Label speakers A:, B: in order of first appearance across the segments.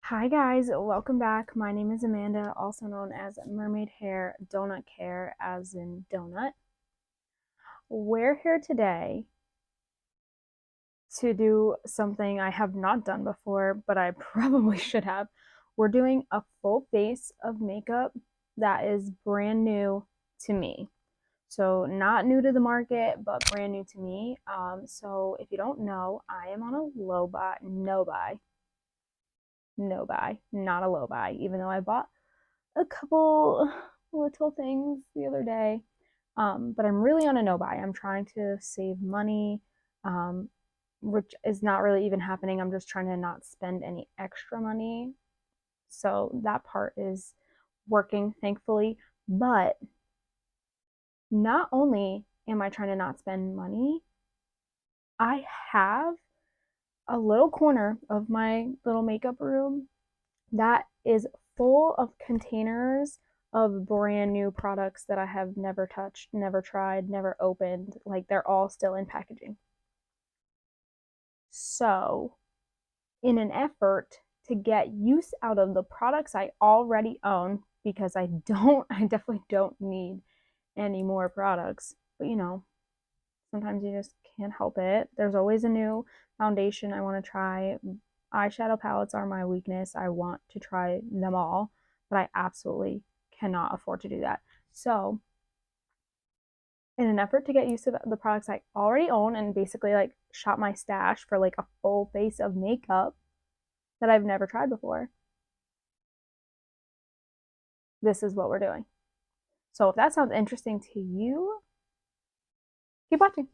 A: Hi guys, welcome back. My name is Amanda, also known as Mermaid Hair Donut Care, as in donut. We're here today to do something I have not done before, but I probably should have. We're doing a full face of makeup that is brand new to me. So not new to the market, but brand new to me. So if you don't know, I am on a no buy, not a low buy, even though I bought a couple little things the other day. But I'm really on a no buy. I'm trying to save money, which is not really even happening. I'm just trying to not spend any extra money. So that part is working, thankfully. But not only am I trying to not spend money, I have a little corner of my little makeup room that is full of containers of brand new products that I have never touched, never tried, never opened. Like they're all still in packaging. So, in an effort to get use out of the products I already own, because I definitely don't need any more products. But sometimes you just can't help it. There's always a new foundation I want to try. Eyeshadow palettes are my weakness. I want to try them all, but I absolutely cannot afford to do that. So, in an effort to get used to the products I already own and basically like shop my stash for like a full face of makeup that I've never tried before, this is what we're doing. So, if that sounds interesting to you, keep watching.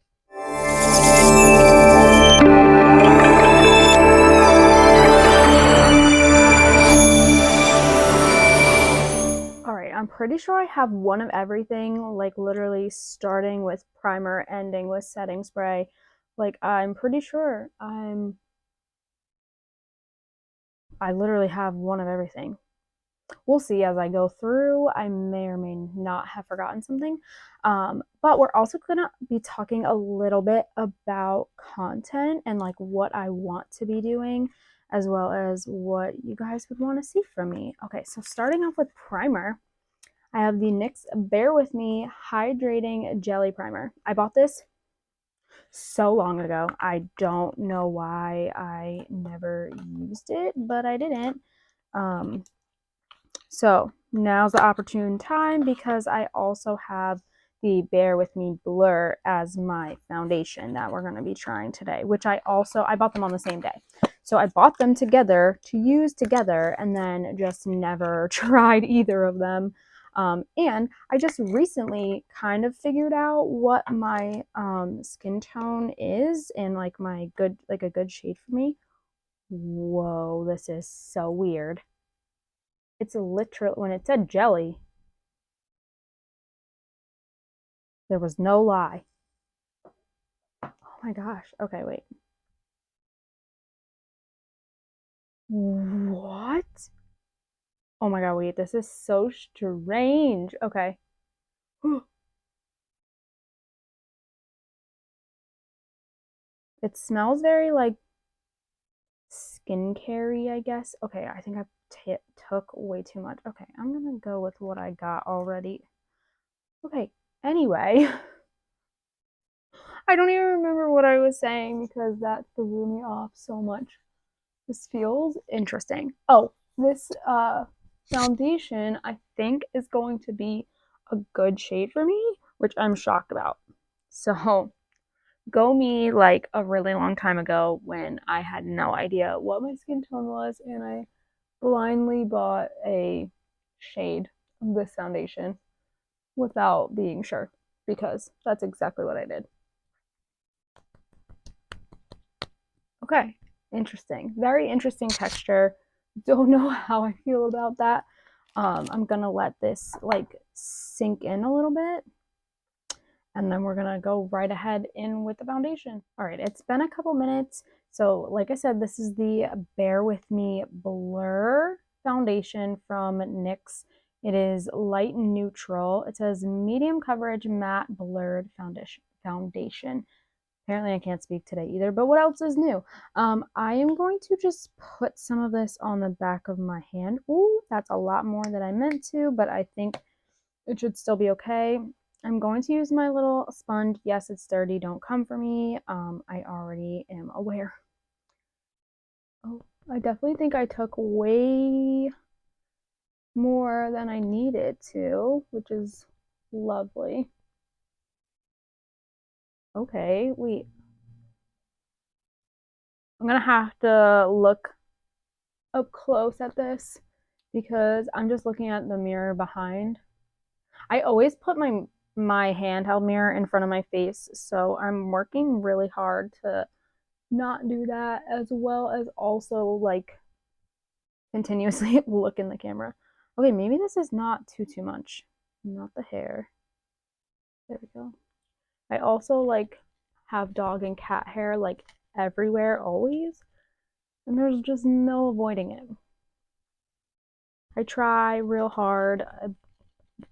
A: Alright, I'm pretty sure I have one of everything, like literally starting with primer, ending with setting spray. Like, I'm pretty sure I literally have one of everything. We'll see as I go through. I may or may not have forgotten something. But we're also gonna be talking a little bit about content and like what I want to be doing, as well as what you guys would want to see from me. Okay, so starting off with primer, I have the NYX Bear With Me Hydrating Jelly Primer. I bought this so long ago. I don't know why I never used it, but I didn't. So now's the opportune time because I also have the Bear With Me Blur as my foundation that we're going to be trying today, which I bought them on the same day. So I bought them together to use together and then just never tried either of them. And I just recently kind of figured out what my skin tone is and like a good shade for me. Whoa, this is so weird. It's literal. When it said jelly, there was no lie. Oh my gosh. Okay, wait. What? Oh my god, wait. This is so strange. Okay. It smells very like skincare-y, I guess. Okay, I think I took way too much. Okay, I'm gonna go with what I got already. Okay, anyway. I don't even remember what I was saying because that threw me off so much. This feels interesting. Oh, this foundation I think is going to be a good shade for me, which I'm shocked about. So, go me like a really long time ago when I had no idea what my skin tone was and I blindly bought a shade of this foundation without being sure because that's exactly what I did. Okay, interesting. Very interesting texture. Don't know how I feel about that. I'm gonna let this like sink in a little bit and then we're gonna go right ahead in with the foundation. All right, it's been a couple minutes. So like I said, this is the Bear With Me Blur foundation from NYX. It is light neutral. It says medium coverage matte blurred foundation. Apparently I can't speak today either, but what else is new? I am going to just put some of this on the back of my hand. Ooh, that's a lot more than I meant to, but I think it should still be okay. I'm going to use my little sponge. Yes, it's dirty. Don't come for me. I already am aware. Oh, I definitely think I took way more than I needed to, which is lovely. Okay, wait. I'm gonna have to look up close at this because I'm just looking at the mirror behind. I always put my handheld mirror in front of my face, so I'm working really hard to not do that, as well as also like continuously look in the camera. Okay, maybe this is not too much. Not the hair. There we go. I also like have dog and cat hair like everywhere always, and there's just no avoiding it. I try real hard.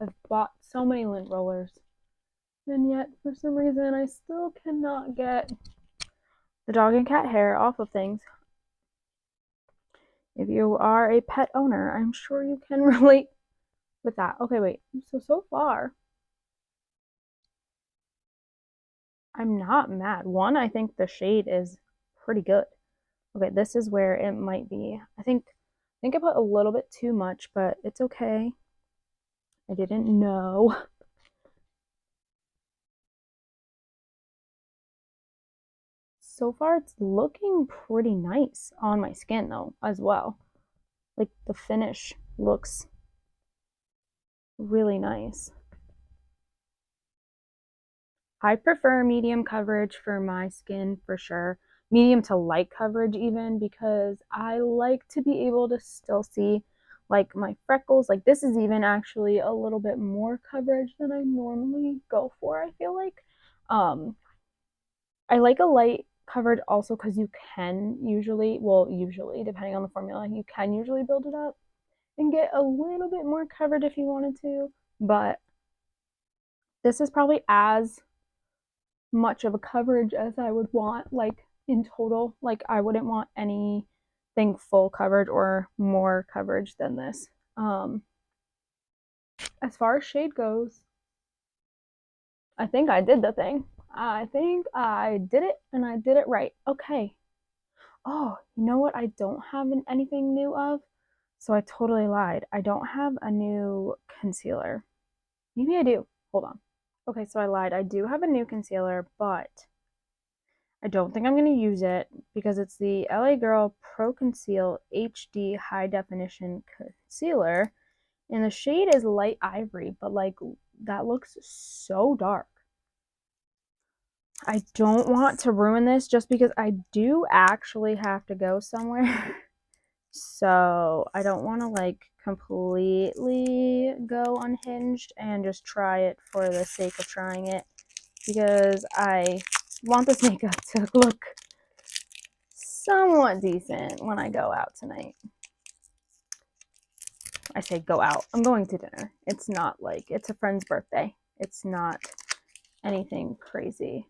A: I've bought so many lint rollers, and yet for some reason I still cannot get the dog and cat hair off of things. If you are a pet owner, I'm sure you can relate with that. Okay, wait. So far, I'm not mad. One, I think the shade is pretty good. Okay, this is where it might be. I think I put a little bit too much, but it's okay. I didn't know. So far, it's looking pretty nice on my skin though, as well. Like the finish looks really nice. I prefer medium coverage for my skin for sure. Medium to light coverage even, because I like to be able to still see like my freckles. Like this is even actually a little bit more coverage than I normally go for, I feel like. I like a light coverage also because you can usually, well, usually depending on the formula, you can usually build it up and get a little bit more coverage if you wanted to, but this is probably as much of a coverage as I would want, like in total. Like I wouldn't want anything full coverage or more coverage than this. As far as shade goes, I think I did the thing. I think I did it and I did it right. Okay. Oh, you know what I don't have anything new of? So I totally lied. I don't have a new concealer. Maybe I do. Hold on. Okay, so I lied. I do have a new concealer, but I don't think I'm going to use it because it's the LA Girl Pro Conceal HD High Definition Concealer. And the shade is light ivory, but like that looks so dark. I don't want to ruin this just because I do actually have to go somewhere. So I don't want to like completely go unhinged and just try it for the sake of trying it, because I want this makeup to look somewhat decent when I go out tonight. I say go out. I'm going to dinner. It's not like it's a friend's birthday. It's not anything crazy.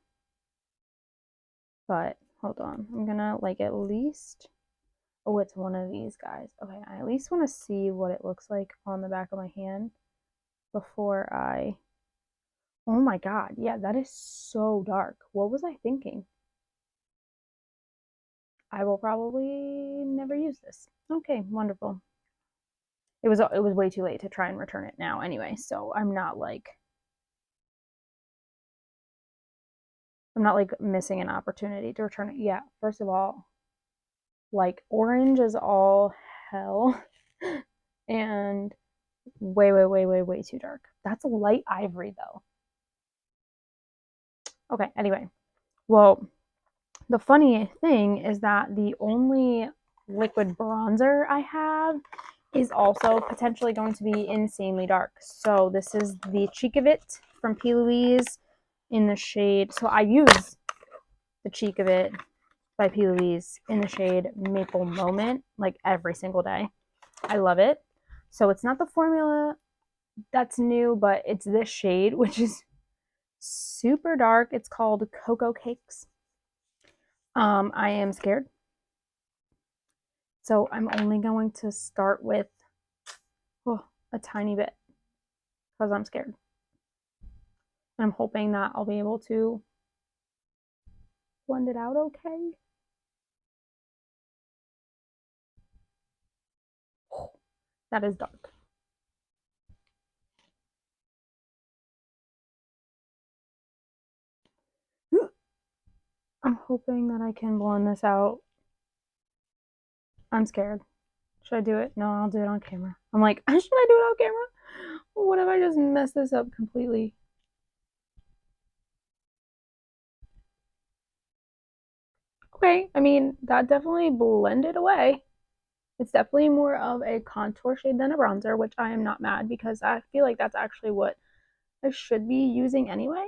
A: But hold on. I'm gonna like at least, oh, it's one of these guys. Okay, I at least want to see what it looks like on the back of my hand before I, oh my god, yeah, that is so dark. What was I thinking? I will probably never use this. Okay, wonderful. It was way too late to try and return it now anyway, so I'm not like missing an opportunity to return it. Yeah, first of all, like orange is all hell and way too dark. That's light ivory though. Okay, anyway. Well, the funny thing is that the only liquid bronzer I have is also potentially going to be insanely dark. So this is the Cheek of It from P.Louise in the shade. So I use the Cheek of It by P.Louise in the shade Maple Moment like every single day. I love it. So it's not the formula that's new, but it's this shade, which is super dark. It's called Cocoa Cakes. I am scared. So I'm only going to start with a tiny bit because I'm scared. I'm hoping that I'll be able to blend it out okay. That is dark. I'm hoping that I can blend this out. I'm scared. Should I do it? No, I'll do it on camera. I'm like, should I do it on camera? What if I just mess this up completely? Okay, I mean, that definitely blended away. It's definitely more of a contour shade than a bronzer, which I am not mad because I feel like that's actually what I should be using anyway.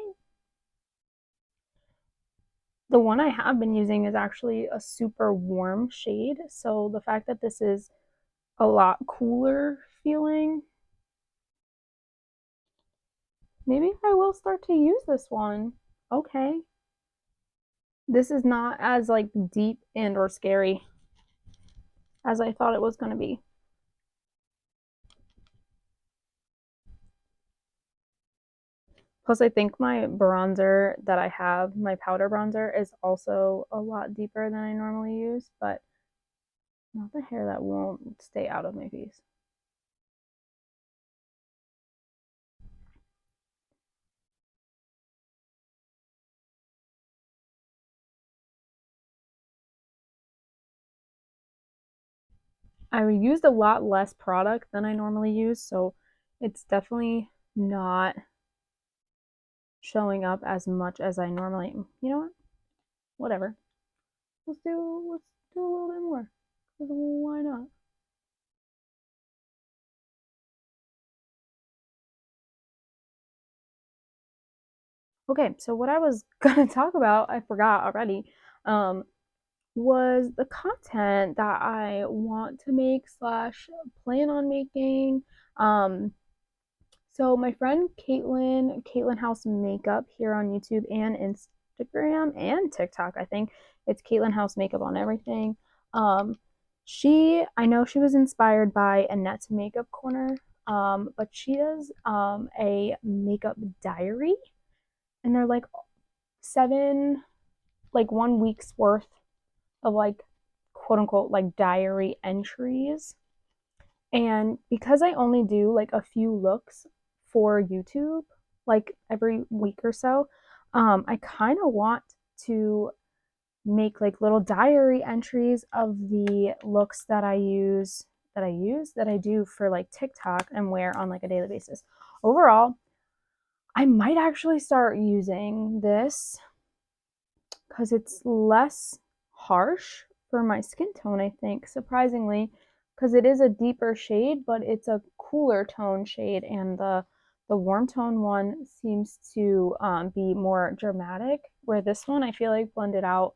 A: The one I have been using is actually a super warm shade, so the fact that this is a lot cooler feeling, maybe I will start to use this one. Okay. This is not as like deep and or scary as I thought it was going to be. Plus, I think my bronzer that I have, my powder bronzer, is also a lot deeper than I normally use, but not the hair that won't stay out of my face. I used a lot less product than I normally use, so it's definitely not showing up as much as I normally. You know what? Whatever. Let's do a little bit more. Why not? Okay, so what I was gonna talk about, I forgot already, um, was the content that I want to make slash plan on making. So my friend Caitlin House Makeup here on YouTube and Instagram and TikTok, I think it's Caitlin House Makeup on everything. Um, I know she was inspired by Annette's Makeup Corner, but she does a makeup diary, and they're like 7, like 1 week's worth of like quote unquote like diary entries. And because I only do like a few looks for YouTube, like every week or so, I kind of want to make like little diary entries of the looks that I do for like TikTok and wear on like a daily basis. Overall, I might actually start using this because it's less harsh for my skin tone, I think, surprisingly, because it is a deeper shade, but it's a cooler tone shade, and the warm tone one seems to be more dramatic, where this one I feel like blended out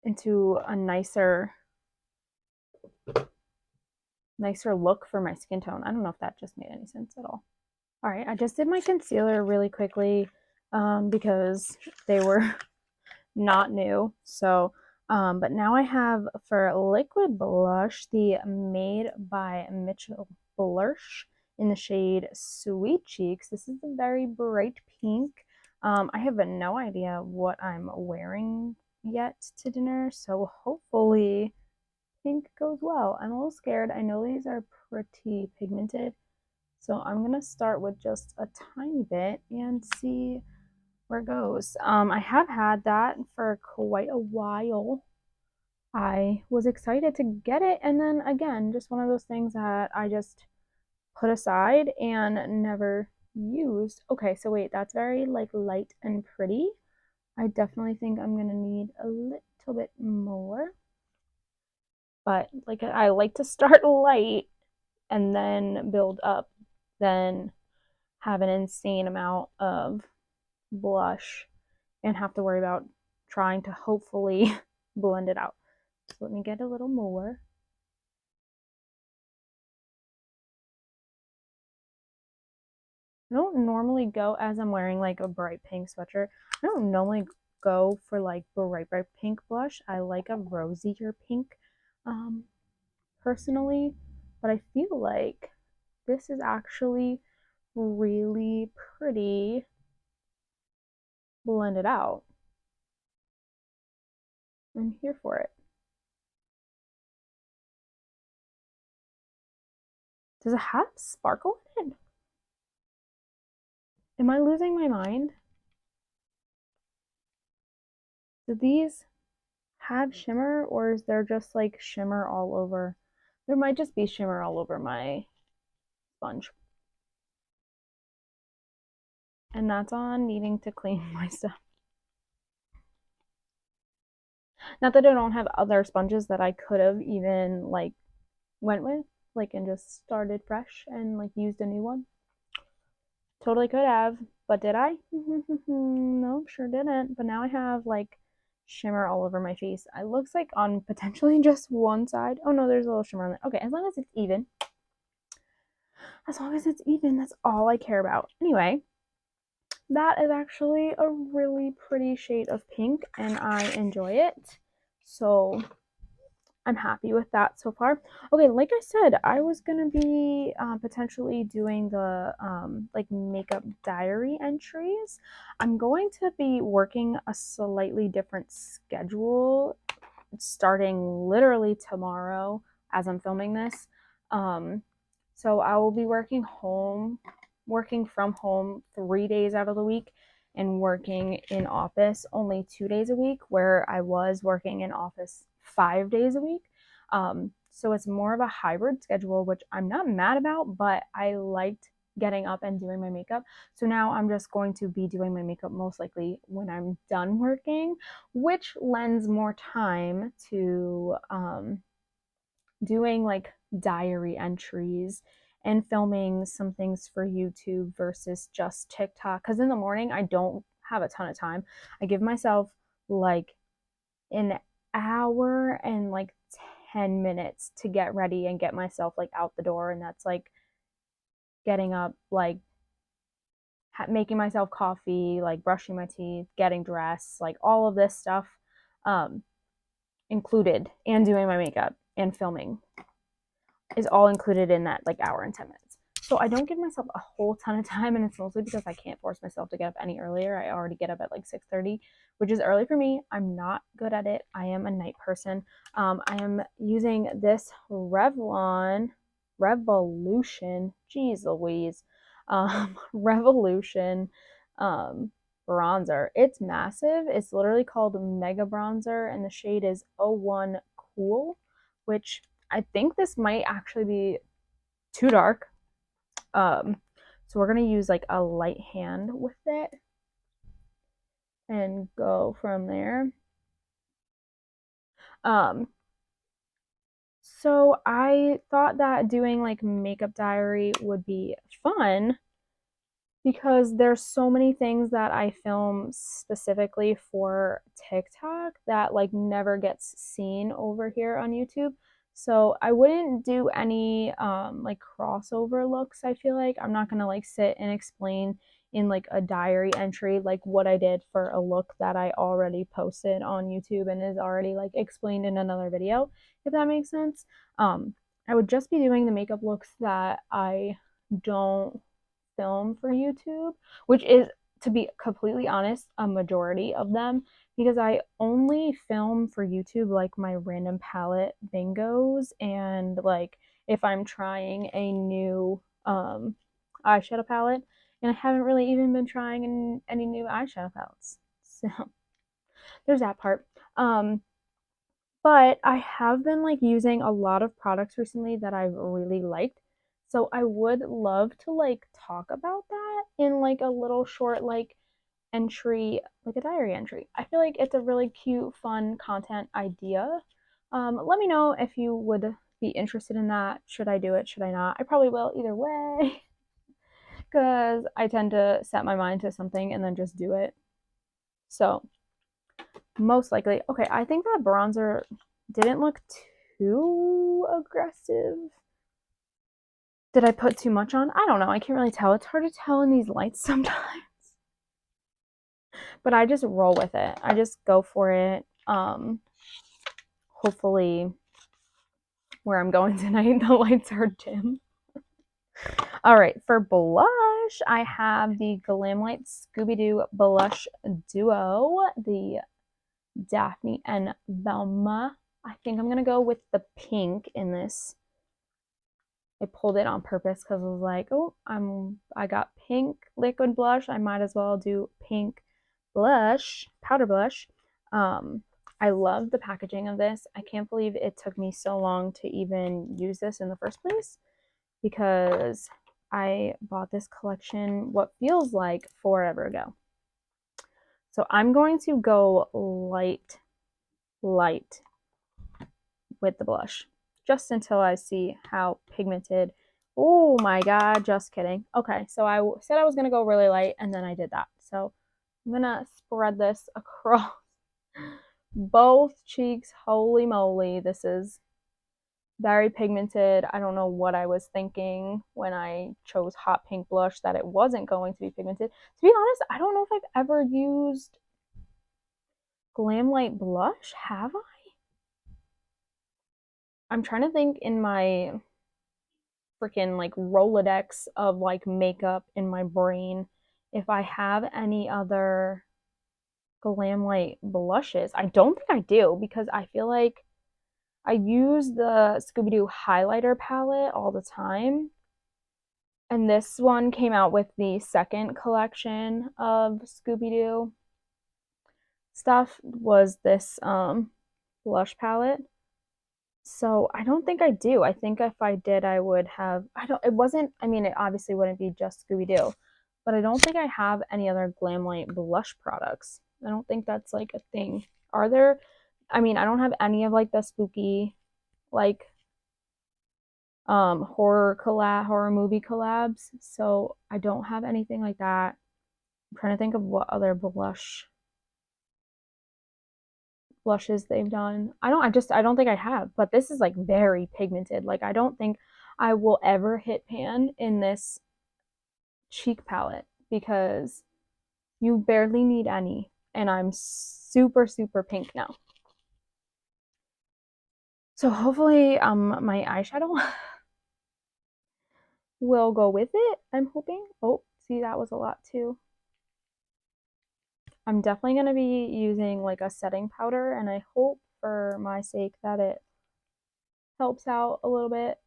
A: into a nicer look for my skin tone. I don't know if that just made any sense at all. All right, I just did my concealer really quickly because they were not new. So, but now I have for liquid blush the Made by Mitchell blush in the shade Sweet Cheeks. This is a very bright pink. I have no idea what I'm wearing yet to dinner, so hopefully pink goes well. I'm a little scared. I know these are pretty pigmented, so I'm gonna start with just a tiny bit and see where it goes. I have had that for quite a while. I was excited to get it, and then again, just one of those things that I just put aside and never used. Okay, so wait, that's very like light and pretty. I definitely think I'm gonna need a little bit more. But like I like to start light and then build up, then have an insane amount of blush and have to worry about trying to hopefully blend it out. So let me get a little more. I don't normally go, as I'm wearing like a bright pink sweatshirt, I don't normally go for like bright pink blush. I like a rosier pink personally, but I feel like this is actually really pretty blended out. I'm here for it. Does it have sparkle in it? Am I losing my mind? Do these have shimmer, or is there just like shimmer all over? There might just be shimmer all over my sponge. And that's on needing to clean my stuff. Not that I don't have other sponges that I could have even like went with, like, and just started fresh and like used a new one. Totally could have, but did I? No, sure didn't. But now I have like shimmer all over my face. It looks like on potentially just one side. Oh no, there's a little shimmer on it. Okay, as long as it's even. As long as it's even, that's all I care about. Anyway, that is actually a really pretty shade of pink and I enjoy it. So I'm happy with that so far. Okay, like I said, I was gonna be potentially doing the like makeup diary entries. I'm going to be working a slightly different schedule starting literally tomorrow as I'm filming this. So I will be working from home 3 days out of the week and working in office only 2 days a week, where I was working in office 5 days a week. So it's more of a hybrid schedule, which I'm not mad about, but I liked getting up and doing my makeup. So now I'm just going to be doing my makeup most likely when I'm done working, which lends more time to doing like diary entries and filming some things for YouTube versus just TikTok. Because in the morning, I don't have a ton of time. I give myself like an hour and like 10 minutes to get ready and get myself like out the door. And that's like getting up, like making myself coffee, like brushing my teeth, getting dressed, like all of this stuff um, included, and doing my makeup and filming is all included in that like hour and 10 minutes. So I don't give myself a whole ton of time, and it's mostly because I can't force myself to get up any earlier. I already get up at like 6:30, which is early for me. I'm not good at it. I am a night person. I am using this Revolution, geez Louise, Revolution bronzer. It's massive. It's literally called Mega Bronzer, and the shade is 01 Cool, which I think this might actually be too dark. So we're gonna use like a light hand with it and go from there. Um, so I thought that doing like makeup diary would be fun because there's so many things that I film specifically for TikTok that like never gets seen over here on YouTube. So I wouldn't do any like crossover looks. I feel like I'm not gonna like sit and explain in like a diary entry like what I did for a look that I already posted on YouTube and is already like explained in another video, if that makes sense. I would just be doing the makeup looks that I don't film for YouTube, which is, to be completely honest, a majority of them, because I only film for YouTube like my random palette bingos and like if I'm trying a new eyeshadow palette, and I haven't really even been trying any new eyeshadow palettes. So there's that part. But I have been like using a lot of products recently that I've really liked. So I would love to like talk about that in like a little short like entry, like a diary entry. I feel like it's a really cute, fun content idea. Let me know if you would be interested in that. Should I do it? Should I not? I probably will either way because I tend to set my mind to something and then just do it. So most likely. Okay, I think that bronzer didn't look too aggressive. Did I put too much on? I don't know. I can't really tell. It's hard to tell in these lights sometimes. But I just roll with it. I just go for it. Hopefully where I'm going tonight, the lights are dim. All right, for blush, I have the Glamlite Scooby Doo Blush Duo, the Daphne and Velma. I think I'm going to go with the pink in this. I pulled it on purpose because I was like, oh, I got pink liquid blush. I might as well do pink blush, powder blush. I love the packaging of this. I can't believe it took me so long to even use this in the first place because I bought this collection what feels like forever ago. So I'm going to go light with the blush just until I see how pigmented. Oh my god, just kidding. Okay, so I said I was going to go really light and then I did that. So I'm going to spread this across both cheeks. Holy moly, this is very pigmented. I don't know what I was thinking when I chose hot pink blush that it wasn't going to be pigmented. To be honest, I don't know if I've ever used Glamlite blush. Have I? I'm trying to think in my freaking like Rolodex of like makeup in my brain if I have any other Glamlite blushes. I don't think I do because I feel like I use the Scooby Doo highlighter palette all the time. And this one came out with the second collection of Scooby Doo stuff was this blush palette. So I don't think I do. I think if I did, I would have. It wasn't. I mean, it obviously wouldn't be just Scooby Doo, but I don't think I have any other Glamlite blush products. I don't think that's like a thing. Are there? I mean, I don't have any of like the spooky, like horror movie collabs. So I don't have anything like that. I'm trying to think of what other blushes they've done. I don't think I have, but this is like very pigmented. Like I don't think I will ever hit pan in this cheek palette because you barely need any and I'm super super pink now. So hopefully my eyeshadow will go with it. I'm hoping. Oh, see that was a lot too. I'm definitely going to be using like a setting powder and I hope for my sake that it helps out a little bit.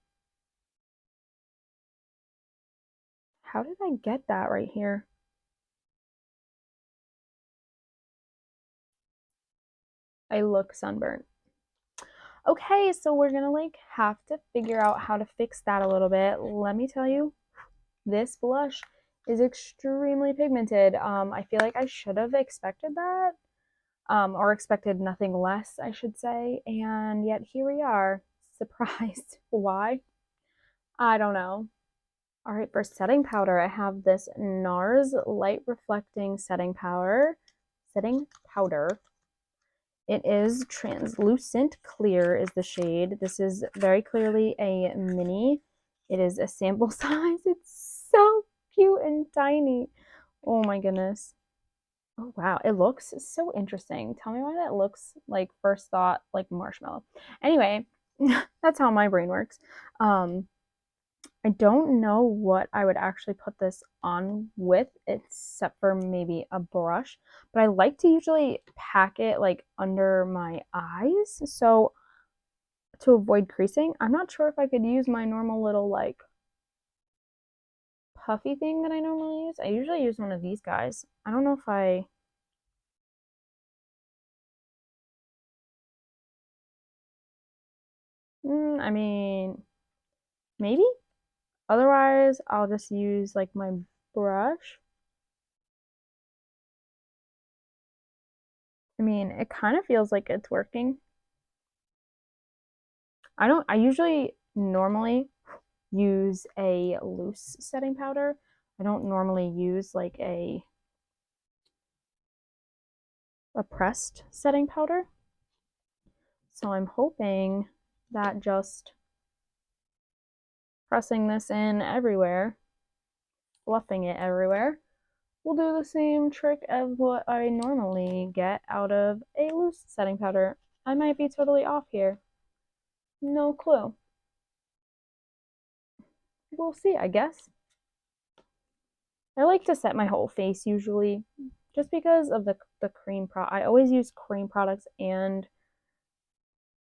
A: How did I get that right here? I look sunburnt. Okay, so we're gonna like have to figure out how to fix that a little bit. Let me tell you, this blush is extremely pigmented. I feel like I should have expected that, or expected nothing less, I should say, and yet here we are, surprised. Why? I don't know. All right, for setting powder, I have this Nars Light Reflecting Setting Powder. It is translucent clear is the shade. This is very clearly a mini. It is a sample size. It's so cute and tiny. Oh my goodness. Oh wow, it looks so interesting. Tell me why that looks like first thought like marshmallow. Anyway, that's how my brain works. I don't know what I would actually put this on with, except for maybe a brush. But I like to usually pack it like under my eyes. So to avoid creasing, I'm not sure if I could use my normal little like puffy thing that I normally use. I usually use one of these guys. I don't know if I mean, maybe. Otherwise, I'll just use like my brush. I mean, it kind of feels like it's working. I usually normally use a loose setting powder. I don't normally use like a pressed setting powder. So I'm hoping that just pressing this in everywhere, fluffing it everywhere, will do the same trick as what I normally get out of a loose setting powder. I might be totally off here. No clue. We'll see, I guess. I like to set my whole face usually, just because of the cream I always use cream products and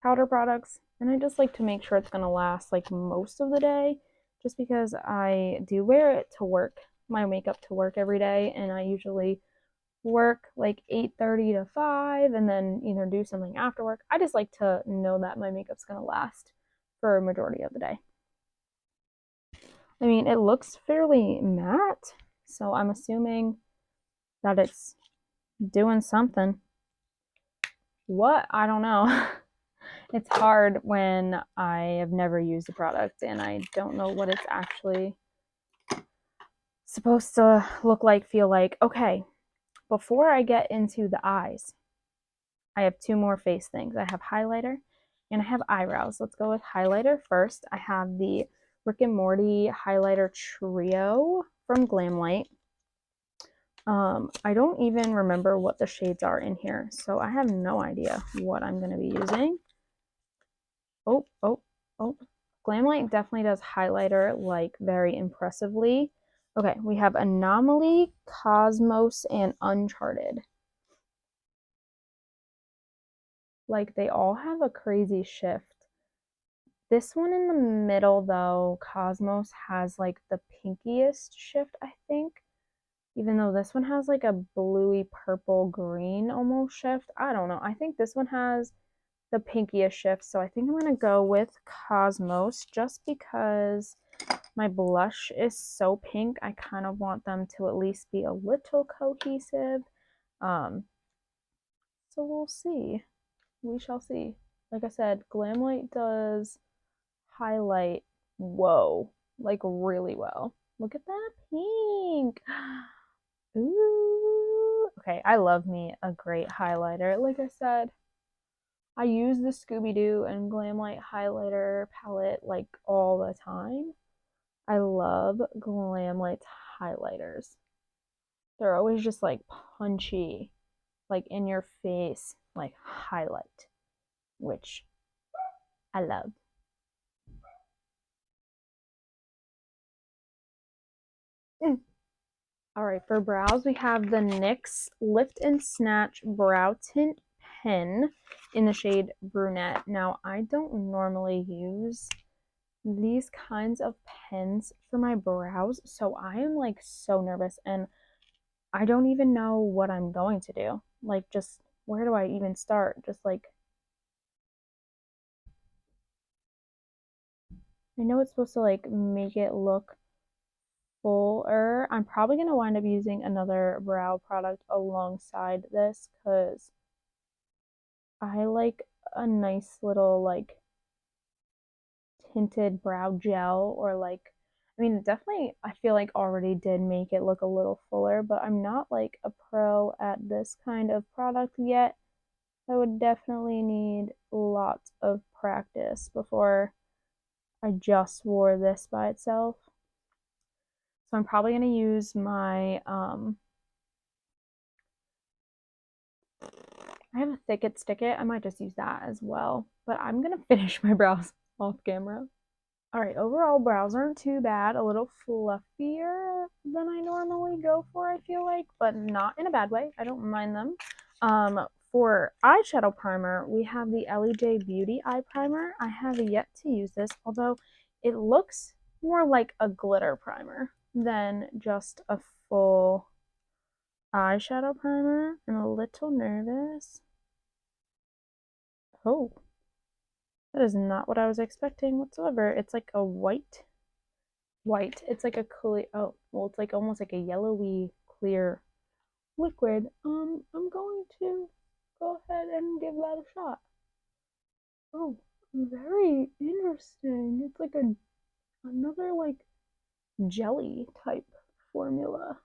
A: powder products, and I just like to make sure it's going to last like most of the day, just because I do wear it to work, my makeup to work every day, and I usually work like 8:30 to 5 and then either do something after work. I just like to know that my makeup's going to last for a majority of the day. I mean, it looks fairly matte, so I'm assuming that it's doing something. What? I don't know. It's hard when I have never used the product and I don't know what it's actually supposed to look like, feel like. Okay, before I get into the eyes, I have two more face things. I have highlighter and I have eyebrows. Let's go with highlighter first. I have the Rick and Morty highlighter trio from Glamlite. I don't even remember what the shades are in here, so I have no idea what I'm going to be using. Oh. Glamlite definitely does highlighter like very impressively. Okay, we have Anomaly, Cosmos, and Uncharted. Like, they all have a crazy shift. This one in the middle, though, Cosmos, has like the pinkiest shift, I think. Even though this one has like a bluey purple green almost shift. I don't know. I think this one has the pinkiest shift, so I think I'm going to go with Cosmos just because my blush is so pink. I kind of want them to at least be a little cohesive. So we'll see. We shall see. Like I said, Glamlite does highlight, whoa, like really well. Look at that pink. Ooh. Okay, I love me a great highlighter. Like I said, I use the Scooby Doo and Glamlite highlighter palette like all the time. I love Glamlite's highlighters. They're always just like punchy, like in your face, like highlight, which I love. All right, for brows, we have the NYX Lift and Snatch Brow Tint Pen in the shade Brunette. Now, I don't normally use these kinds of pens for my brows, so I am like so nervous and I don't even know what I'm going to do. Like, just where do I even start? Just like, I know it's supposed to like make it look fuller. I'm probably going to wind up using another brow product alongside this because I like a nice little like tinted brow gel, or like, I mean, it definitely, I feel like already did make it look a little fuller, but I'm not like a pro at this kind of product yet. I would definitely need lots of practice before I just wore this by itself. So I'm probably going to use my, I have a Thick It Stick It. I might just use that as well. But I'm going to finish my brows off camera. All right, overall brows aren't too bad. A little fluffier than I normally go for, I feel like, but not in a bad way. I don't mind them. For eyeshadow primer, we have the Elli J Beauty eye primer. I have yet to use this, although it looks more like a glitter primer than just a full eyeshadow primer. I'm a little nervous. Oh, that is not what I was expecting whatsoever. It's like a white. It's like a clear, oh, well, it's like almost like a yellowy clear liquid. I'm going to go ahead and give that a shot. Oh, very interesting. It's like another like jelly type formula.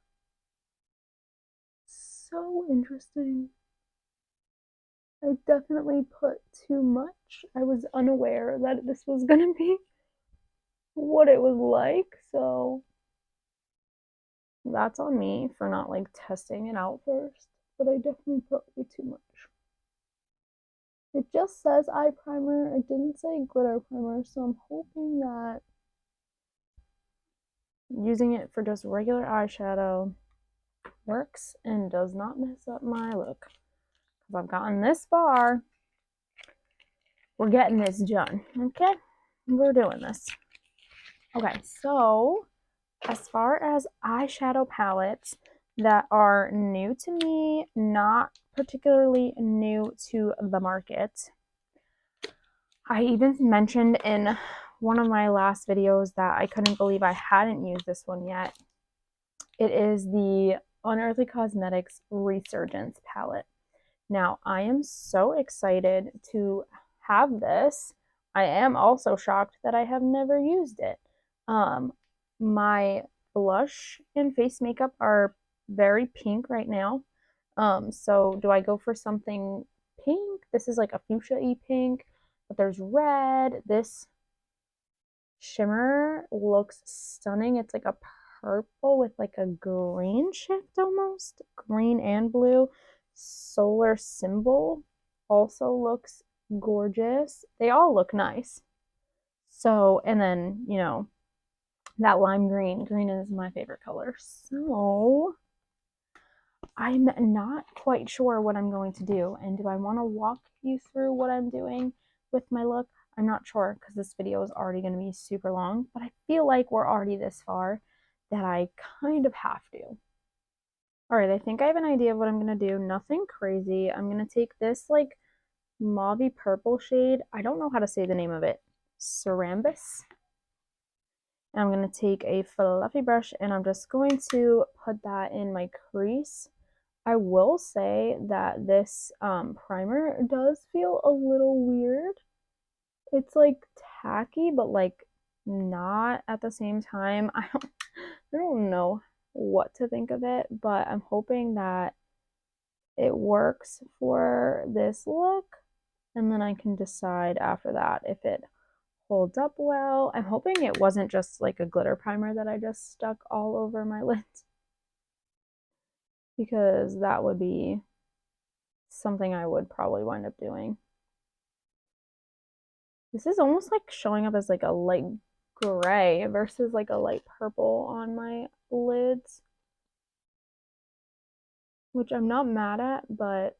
A: So interesting. I definitely put too much. I was unaware that this was gonna be what it was like, so that's on me for not like testing it out first, but I definitely put way too much. It just says eye primer, it didn't say glitter primer, so I'm hoping that using it for just regular eyeshadow works and does not mess up my look. Because I've gotten this far, we're getting this done, okay? We're doing this. Okay, so as far as eyeshadow palettes that are new to me, not particularly new to the market, I even mentioned in one of my last videos that I couldn't believe I hadn't used this one yet. It is the Unearthly Cosmetics Resurgence palette. Now, I am so excited to have this. I am also shocked that I have never used it. My blush and face makeup are very pink right now. So do I go for something pink? This is like a fuchsia-y pink, but there's red. This shimmer looks stunning. It's like a purple with like a green shift almost. Green and blue. Solar symbol also looks gorgeous. They all look nice. So, and then, you know, that lime green. Green is my favorite color. So, I'm not quite sure what I'm going to do. And do I want to walk you through what I'm doing with my look? I'm not sure because this video is already going to be super long, but I feel like we're already this far that I kind of have to. All right, I think I have an idea of what I'm going to do. Nothing crazy. I'm going to take this like mauvey purple shade. I don't know how to say the name of it. Cerambus. And I'm going to take a fluffy brush and I'm just going to put that in my crease. I will say that this primer does feel a little weird. It's like tacky, but like not at the same time. I don't know what to think of it, but I'm hoping that it works for this look, and then I can decide after that if it holds up well. I'm hoping it wasn't just like a glitter primer that I just stuck all over my lids, because that would be something I would probably wind up doing. This is almost like showing up as like a light gray versus like a light purple on my lids, which I'm not mad at, but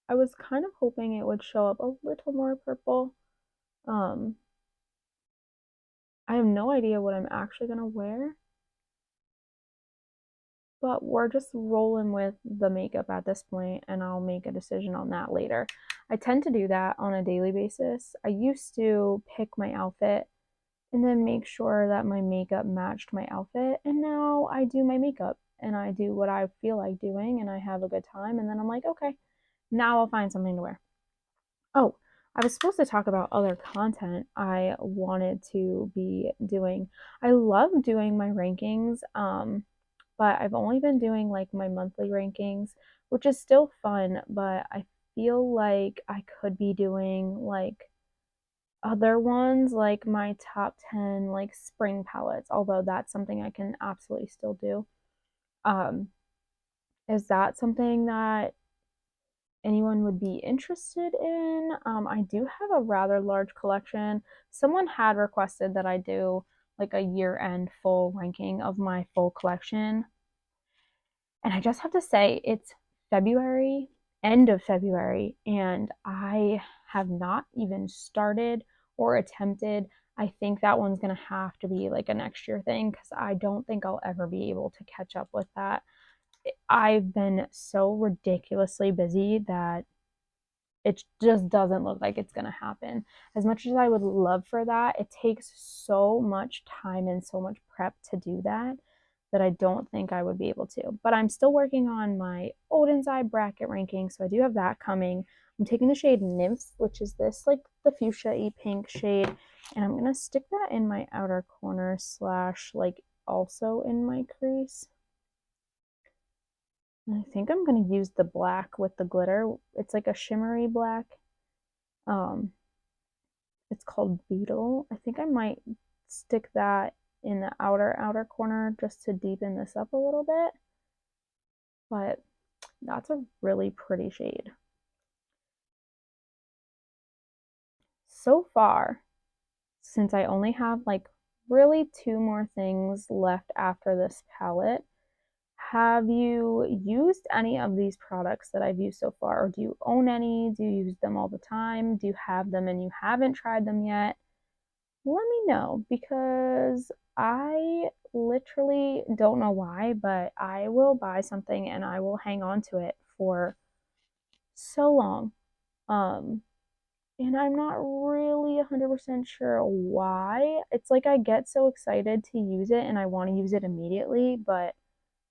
A: I was kind of hoping it would show up a little more purple. I have no idea what I'm actually gonna wear, but we're just rolling with the makeup at this point, and I'll make a decision on that later. I tend to do that on a daily basis. I used to pick my outfit and then make sure that my makeup matched my outfit, and now I do my makeup and I do what I feel like doing and I have a good time, and then I'm like, okay, now I'll find something to wear. Oh, I was supposed to talk about other content I wanted to be doing. I love doing my rankings, but I've only been doing like my monthly rankings, which is still fun, but I feel like I could be doing like other ones, like my top 10 like spring palettes, although that's something I can absolutely still do. Is that something that anyone would be interested in? I do have a rather large collection. Someone had requested that I do like a year-end full ranking of my full collection. And I just have to say, it's February, end of February, and I have not even started or attempted. I think that one's going to have to be like a next year thing because I don't think I'll ever be able to catch up with that. I've been so ridiculously busy that it just doesn't look like it's going to happen. As much as I would love for that, it takes so much time and so much prep to do that that I don't think I would be able to. But I'm still working on my Olden's Eye bracket ranking, so I do have that coming. I'm taking the shade Nymph, which is this like the fuchsia-y pink shade, and I'm going to stick that in my outer corner slash like also in my crease. I think I'm going to use the black with the glitter. It's like a shimmery black. It's called Beetle. I think I might stick that in the outer corner just to deepen this up a little bit. But that's a really pretty shade. So far, since I only have like really 2 more things left after this palette, have you used any of these products that I've used so far? Or do you own any? Do you use them all the time? Do you have them and you haven't tried them yet? Let me know, because I literally don't know why, but I will buy something and I will hang on to it for so long. And I'm not really 100% sure why. It's like I get so excited to use it and I want to use it immediately, but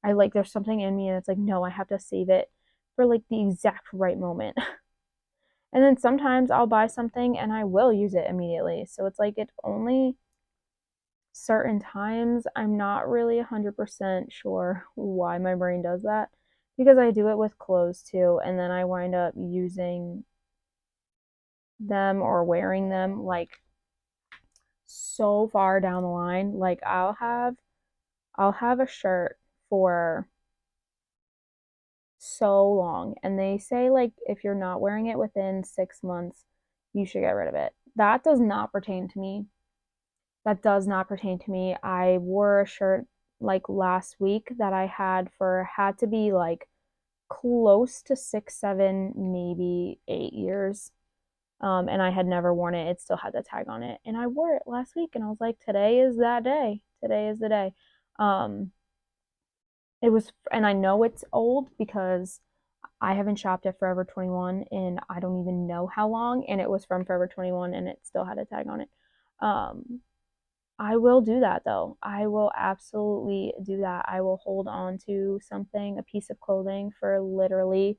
A: I like there's something in me and it's like, no, I have to save it for like the exact right moment. And then sometimes I'll buy something and I will use it immediately. So it's like it's only certain times. I'm not really 100% sure why my brain does that, because I do it with clothes too, and then I wind up using them or wearing them like so far down the line. Like I'll have a shirt for so long, and they say like if you're not wearing it within 6 months, you should get rid of it. That does not pertain to me. That does not pertain to me. I wore a shirt like last week that I had to be like close to 6, 7, maybe 8 years. And I had never worn it. It still had the tag on it. And I wore it last week and I was like, today is that day. Today is the day. It was, and I know it's old because I haven't shopped at Forever 21 in I don't even know how long, and it was from Forever 21 and it still had a tag on it. I will do that though. I will absolutely do that. I will hold on to something, a piece of clothing, for literally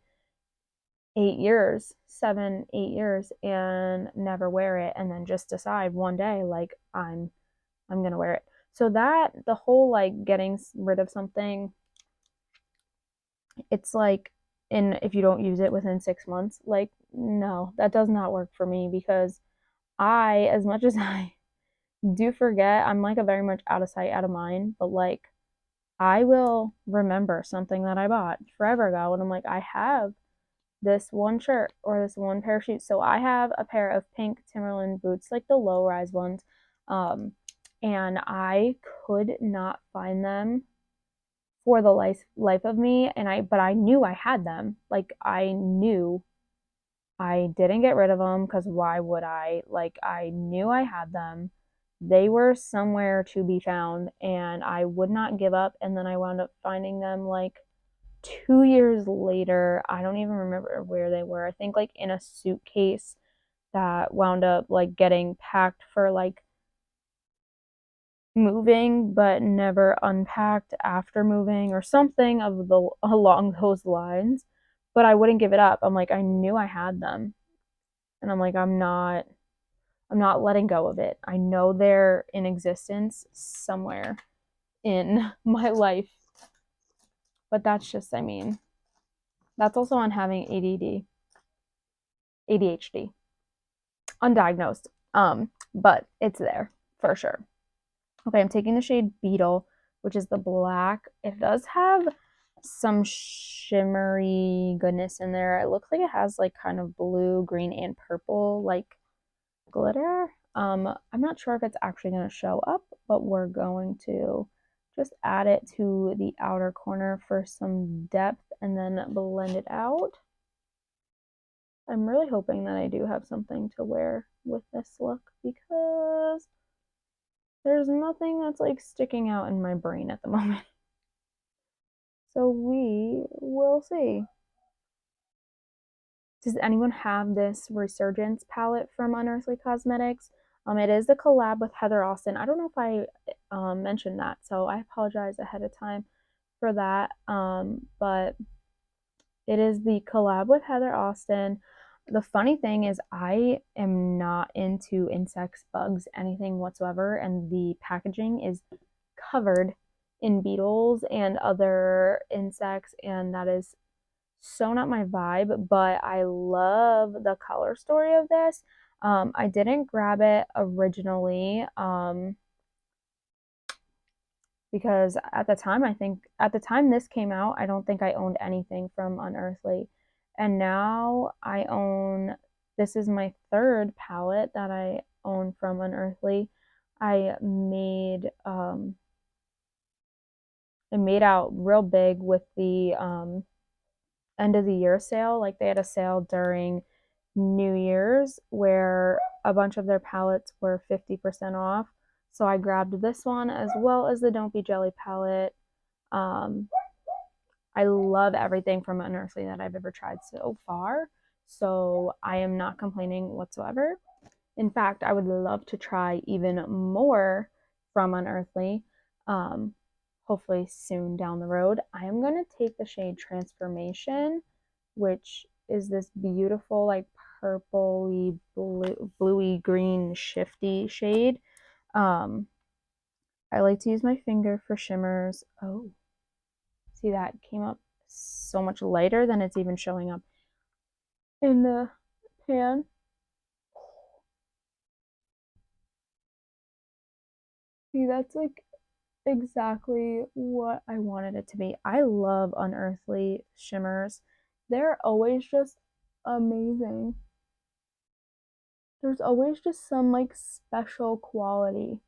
A: 8 years, 7, 8 years, and never wear it, and then just decide one day like I'm gonna wear it. So that the whole like getting rid of something, it's like, in if you don't use it within 6 months, like no, that does not work for me, because as much as I do forget, I'm like a very much out of sight, out of mind, but like I will remember something that I bought forever ago and I'm like, I have this one shirt or this one pair of shoes. So I have a pair of pink Timberland boots, like the low rise ones. And I could not find them for the life of me. But I knew I had them. Like I knew I didn't get rid of them, because why would I? Like I knew I had them. They were somewhere to be found and I would not give up. And then I wound up finding them like 2 years later. I don't even remember where they were. I think like in a suitcase that wound up like getting packed for like moving, but never unpacked after moving, or something of the along those lines. But I wouldn't give it up. I'm like, I knew I had them. And I'm like, I'm not letting go of it. I know they're in existence somewhere in my life. But that's just, I mean, that's also on having ADD, ADHD, undiagnosed. But it's there for sure. Okay, I'm taking the shade Beetle, which is the black. It does have some shimmery goodness in there. It looks like it has like kind of blue, green, and purple like glitter. I'm not sure if it's actually going to show up, but we're going to just add it to the outer corner for some depth and then blend it out. I'm really hoping that I do have something to wear with this look, because there's nothing that's like sticking out in my brain at the moment. So we will see. Does anyone have this Resurgence palette from Unearthly Cosmetics? It is a collab with Heather Austin. I don't know if I mentioned that, so I apologize ahead of time for that. But it is the collab with Heather Austin. The funny thing is I am not into insects, bugs, anything whatsoever, and the packaging is covered in beetles and other insects, and that is so not my vibe, but I love the color story of this. I didn't grab it originally. because at the time, I think at the time this came out, I don't think I owned anything from Unearthly. And now I own, this is my third palette that I own from Unearthly. I made out real big with the end of the year sale. Like they had a sale during New Year's where a bunch of their palettes were 50% off. So I grabbed this one as well as the Don't Be Jelly palette. I love everything from Unearthly that I've ever tried so far. So I am not complaining whatsoever. In fact, I would love to try even more from Unearthly. Um, Hopefully soon down the road. I am going to take the shade Transformation, which is this beautiful like purpley bluey green shifty shade. I like to use my finger for shimmers. Oh, see, that came up so much lighter than it's even showing up in the pan. See, that's like exactly what I wanted it to be. I love Unearthly shimmers. They're always just amazing. There's always just some like special quality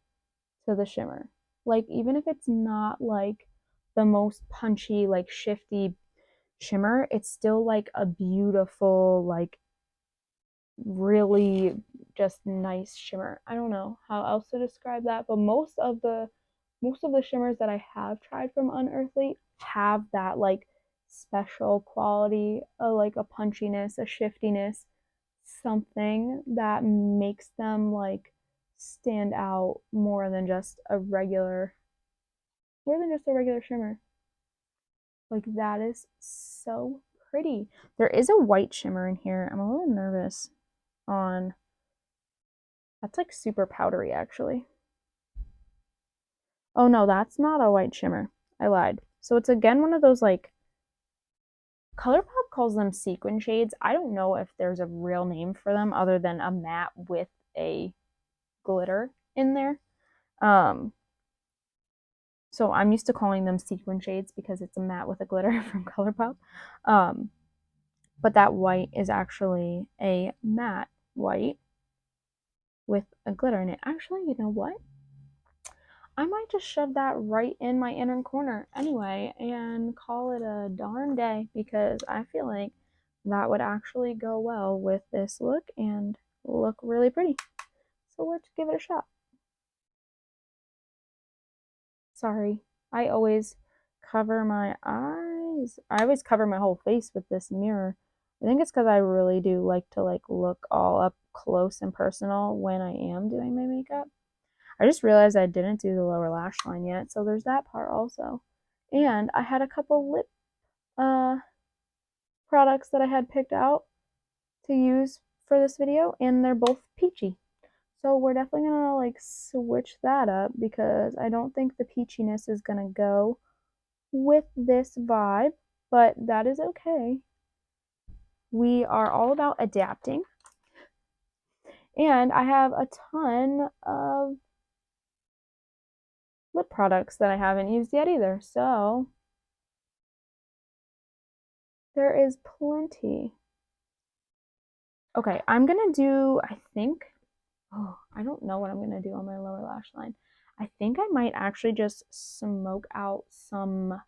A: to the shimmer. Like even if it's not like the most punchy, like shifty shimmer, it's still like a beautiful, like really just nice shimmer. I don't know how else to describe that, but most of the shimmers that I have tried from Unearthly have that like special quality, like a punchiness, a shiftiness, something that makes them like stand out more than just a regular shimmer. Like that is so pretty. There is a white shimmer in here. I'm a little nervous on, that's like super powdery actually. Oh no, that's not a white shimmer. I lied. So it's again one of those like, ColourPop calls them sequin shades. I don't know if there's a real name for them other than a matte with a glitter in there. So I'm used to calling them sequin shades because it's a matte with a glitter from ColourPop. But that white is actually a matte white with a glitter in it. Actually, you know what? I might just shove that right in my inner corner anyway and call it a darn day because I feel like that would actually go well with this look and look really pretty. So let's give it a shot. Sorry, I always cover my eyes. I always cover my whole face with this mirror. I think it's because I really do like to like look all up close and personal when I am doing my makeup. I just realized I didn't do the lower lash line yet, so there's that part also. And I had a couple lip uh, products that I had picked out to use for this video, and they're both peachy. So we're definitely gonna like switch that up because I don't think the peachiness is gonna go with this vibe, but that is okay. We are all about adapting. And I have a ton of lip products that I haven't used yet either. So there is plenty. Okay, I'm gonna do, I think, oh, I don't know what I'm gonna do on my lower lash line. I think I might actually just smoke out some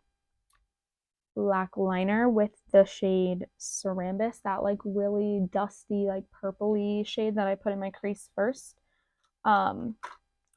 A: black liner with the shade Cerambus, that like really dusty, like purpley shade that I put in my crease first.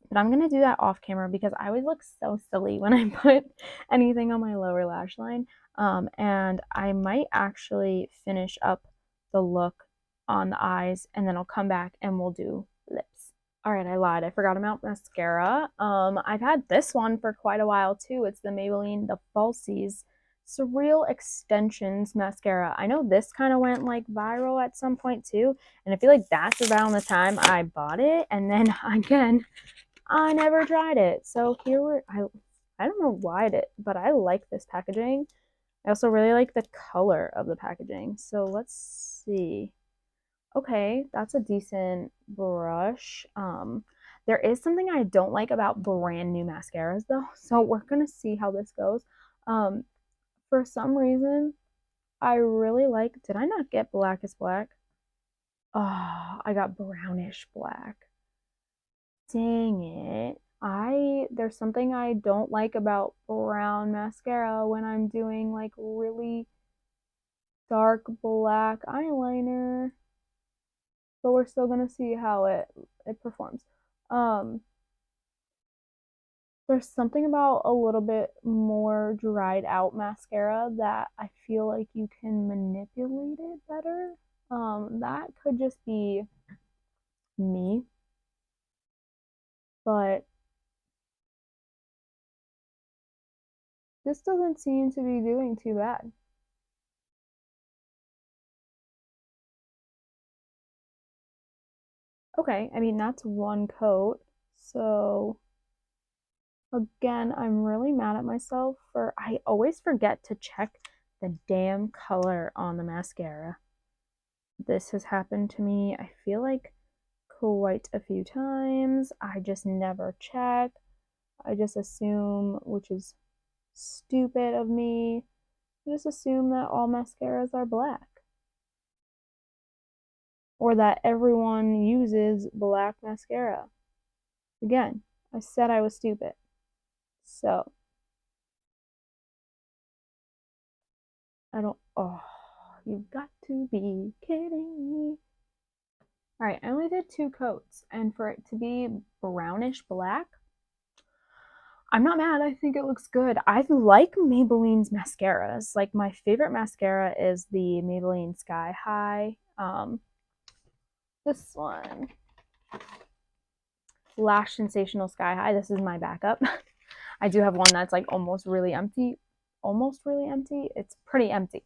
A: But I'm gonna do that off camera because I always look so silly when I put anything on my lower lash line. And I might actually finish up the look on the eyes and then I'll come back and we'll do lips. All right, I lied. I forgot about mascara. I've had this one for quite a while too. It's the Maybelline The Falsies Surreal Extensions Mascara. I know this kind of went like viral at some point too, and I feel like that's around the time I bought it, and then again, I never tried it. So here I don't know why but I like this packaging. I also really like the color of the packaging. So let's see. Okay, that's a decent brush. There is something I don't like about brand new mascaras though, so we're gonna see how this goes. For some reason, I really like, did I not get blackest black? Oh, I got brownish black. Dang it. There's something I don't like about brown mascara when I'm doing like really dark black eyeliner. But we're still gonna see how it performs. Um, there's something about a little bit more dried out mascara that I feel like you can manipulate it better. That could just be me, but this doesn't seem to be doing too bad. Okay, I mean, that's one coat. So, again, I'm really mad at myself for I always forget to check the damn color on the mascara. This has happened to me, I feel like quite a few times. I just never check. I just assume, which is stupid of me, I just assume that all mascaras are black. Or that everyone uses black mascara. Again, I said I was stupid. So, I don't, oh, you've got to be kidding me. All right, I only did 2 coats, and for it to be brownish black, I'm not mad. I think it looks good. I like Maybelline's mascaras. Like, my favorite mascara is the Maybelline Sky High. This one, Lash Sensational Sky High. This is my backup. I do have one that's like almost really empty. Almost really empty. It's pretty empty.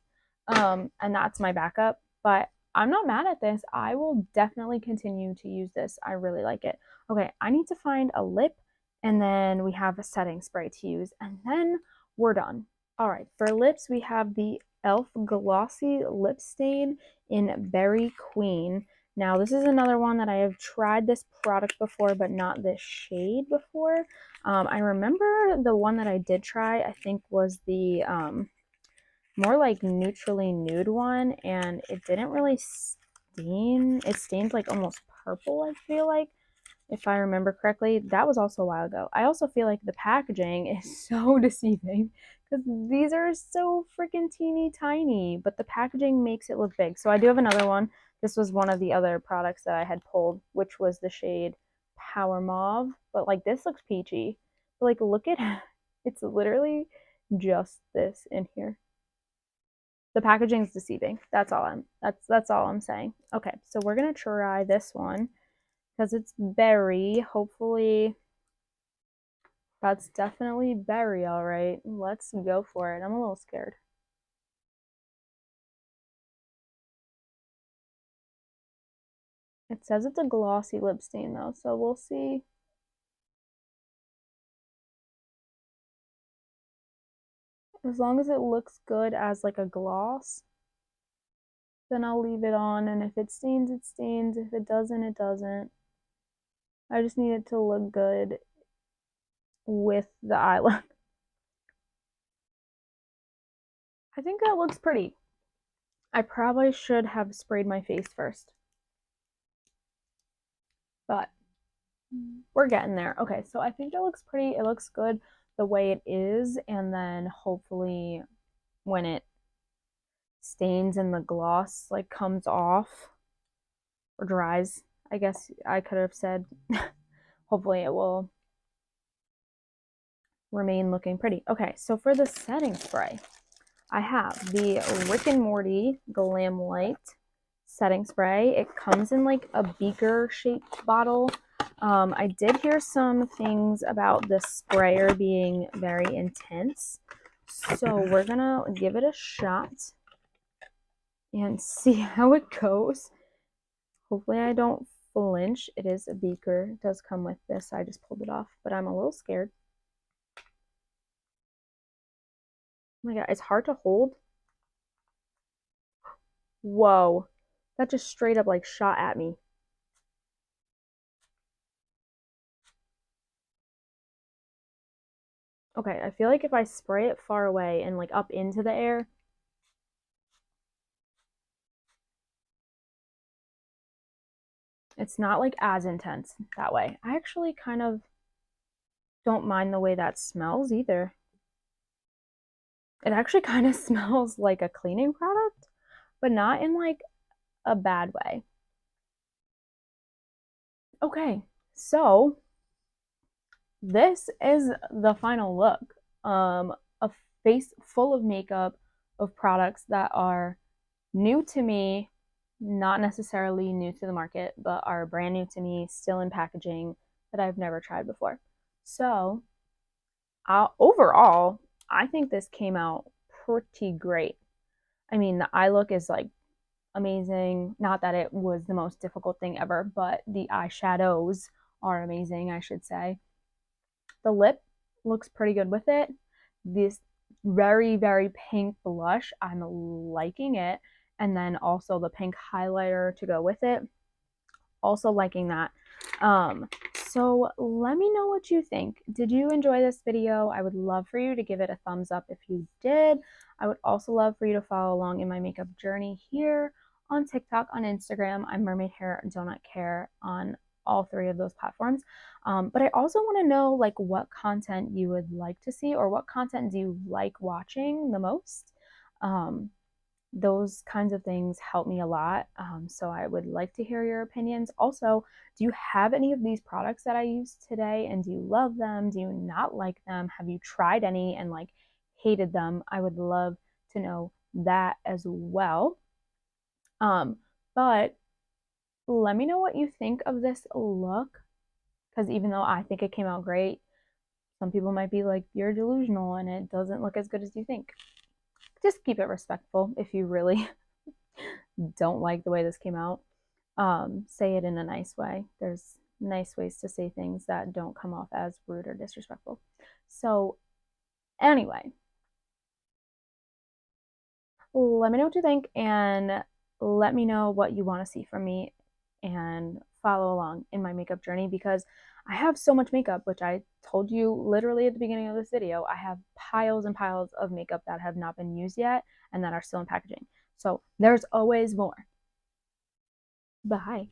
A: And that's my backup. But I'm not mad at this. I will definitely continue to use this. I really like it. Okay, I need to find a lip, and then we have a setting spray to use, and then we're done. All right, for lips, we have the e.l.f. Glossy Lip Stain in Berry Queen. Now, this is another one that I have tried this product before, but not this shade before. I remember the one that I did try, I think, was the more like neutrally nude one, and it didn't really stain. It stained like almost purple, I feel like, if I remember correctly. That was also a while ago. I also feel like the packaging is so deceiving because these are so freaking teeny tiny, but the packaging makes it look big. So I do have another one. This was one of the other products that I had pulled, which was the shade Power Mauve. But like this looks peachy. But like look at it's literally just this in here. The packaging is deceiving. That's all I'm saying. Okay, so we're gonna try this one because it's berry. Hopefully, that's definitely berry, all right. Let's go for it. I'm a little scared. It says it's a glossy lip stain though, so we'll see. As long as it looks good as like a gloss, then I'll leave it on, and if it stains, it stains. If it doesn't, it doesn't. I just need it to look good with the eyeliner. I think that looks pretty. I probably should have sprayed my face first, but we're getting there. Okay, so I think it looks pretty. It looks good the way it is, and then hopefully when it stains and the gloss like comes off or dries, I guess I could have said, hopefully it will remain looking pretty. Okay, so for the setting spray, I have the Rick and Morty Glamlite setting spray. It comes in like a beaker shaped bottle. I did hear some things about the sprayer being very intense, so we're gonna give it a shot and see how it goes. Hopefully I don't flinch. It is a beaker. It does come with this. I just pulled it off, but I'm a little scared. Oh my god, it's hard to hold. Whoa, that just straight up like shot at me. Okay, I feel like if I spray it far away and like up into the air, it's not like as intense that way. I actually kind of don't mind the way that smells either. It actually kind of smells like a cleaning product, but not in like a bad way. Okay, so this is the final look. A face full of makeup, of products that are new to me, not necessarily new to the market, but are brand new to me, still in packaging that I've never tried before. So, overall, I think this came out pretty great. I mean, the eye look is like amazing. Not that it was the most difficult thing ever, but the eyeshadows are amazing, I should say. The lip looks pretty good with it. This very, very pink blush, I'm liking it. And then also the pink highlighter to go with it. Also liking that. So let me know what you think. Did you enjoy this video? I would love for you to give it a thumbs up if you did. I would also love for you to follow along in my makeup journey here on TikTok, on Instagram. I'm Mermaid Hair Donut Care on all three of those platforms. But I also want to know like what content you would like to see or what content do you like watching the most. Those kinds of things help me a lot. So I would like to hear your opinions. Also, do you have any of these products that I used today and do you love them? Do you not like them? Have you tried any and like hated them? I would love to know that as well. Um, but let me know what you think of this look because even though I think it came out great, some people might be like, you're delusional and it doesn't look as good as you think. Just keep it respectful if you really don't like the way this came out. Say it in a nice way. There's nice ways to say things that don't come off as rude or disrespectful. So, anyway, let me know what you think and let me know what you want to see from me and follow along in my makeup journey because I have so much makeup, which I told you literally at the beginning of this video. I have piles and piles of makeup that have not been used yet and that are still in packaging. So, there's always more. Bye.